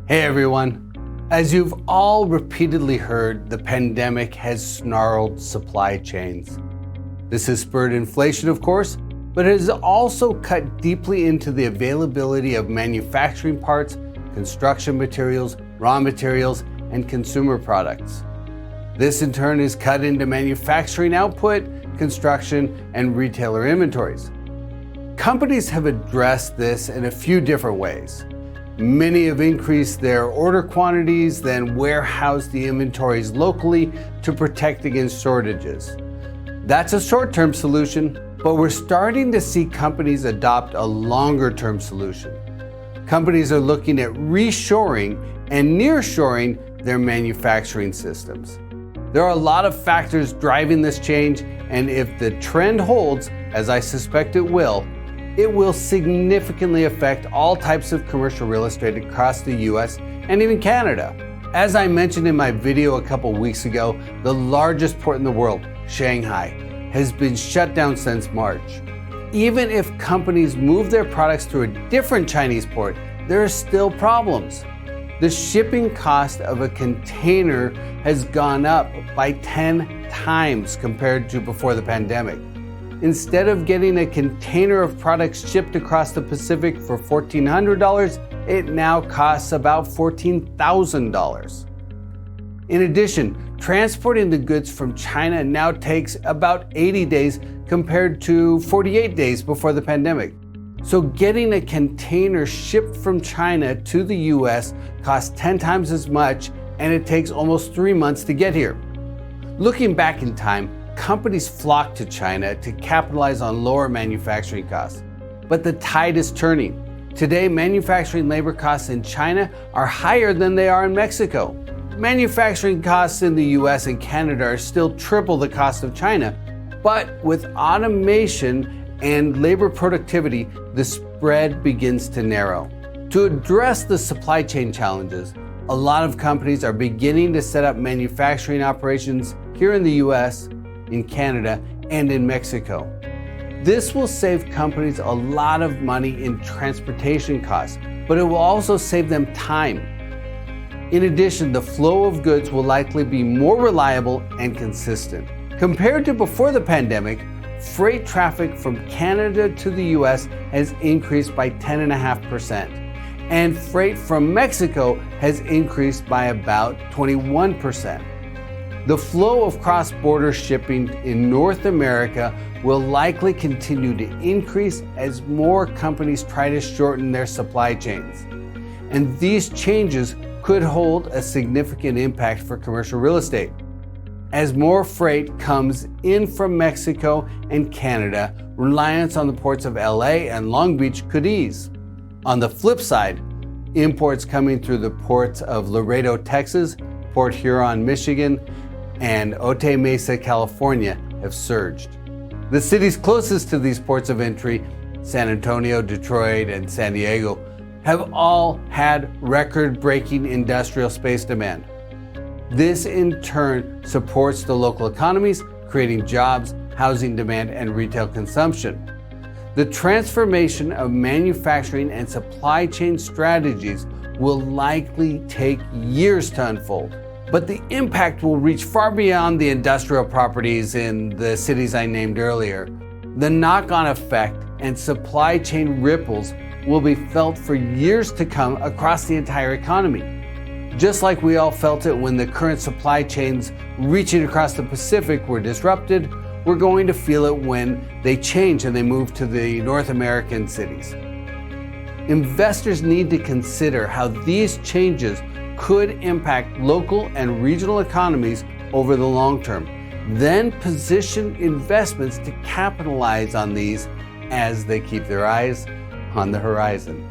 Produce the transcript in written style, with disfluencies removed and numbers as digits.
Hey everyone. As you've all repeatedly heard, the pandemic has snarled supply chains. This has spurred inflation, of course, but it has also cut deeply into the availability of manufacturing parts, construction materials, raw materials, and consumer products. This in turn has cut into manufacturing output, construction, and retailer inventories. Companies have addressed this in a few different ways. Many have increased their order quantities, then warehoused the inventories locally to protect against shortages. That's a short-term solution, but we're starting to see companies adopt a longer-term solution. Companies are looking at reshoring and nearshoring their manufacturing systems. There are a lot of factors driving this change, and if the trend holds, as I suspect it will significantly affect all types of commercial real estate across the US and even Canada. As I mentioned in my video a couple weeks ago, the largest port in the world, Shanghai, has been shut down since March. Even if companies move their products to a different Chinese port, there are still problems. The shipping cost of a container has gone up by 10 times compared to before the pandemic. Instead of getting a container of products shipped across the Pacific for $1,400, it now costs about $14,000. In addition, transporting the goods from China now takes about 80 days compared to 48 days before the pandemic. So getting a container shipped from China to the US costs 10 times as much, and it takes almost 3 months to get here. Looking back in time, companies flocked to China to capitalize on lower manufacturing costs. But the tide is turning. Today, manufacturing labor costs in China are higher than they are in Mexico. Manufacturing costs in the US and Canada are still triple the cost of China. But with automation and labor productivity, the spread begins to narrow. To address the supply chain challenges, a lot of companies are beginning to set up manufacturing operations here in the US, in Canada, and in Mexico. This will save companies a lot of money in transportation costs, but it will also save them time. In addition, the flow of goods will likely be more reliable and consistent. Compared to before the pandemic, freight traffic from Canada to the US has increased by 10.5%, and freight from Mexico has increased by about 21%. The flow of cross-border shipping in North America will likely continue to increase as more companies try to shorten their supply chains. And these changes could hold a significant impact for commercial real estate. As more freight comes in from Mexico and Canada, reliance on the ports of LA and Long Beach could ease. On the flip side, imports coming through the ports of Laredo, Texas, Port Huron, Michigan, and Otay Mesa, California have surged. The cities closest to these ports of entry, San Antonio, Detroit, and San Diego, have all had record-breaking industrial space demand. This in turn supports the local economies, creating jobs, housing demand, and retail consumption. The transformation of manufacturing and supply chain strategies will likely take years to unfold, but the impact will reach far beyond the industrial properties in the cities I named earlier. The knock-on effect and supply chain ripples will be felt for years to come across the entire economy. Just like we all felt it when the current supply chains reaching across the Pacific were disrupted, we're going to feel it when they change and they move to the North American cities. Investors need to consider how these changes could impact local and regional economies over the long term, then position investments to capitalize on these as they keep their eyes on the horizon.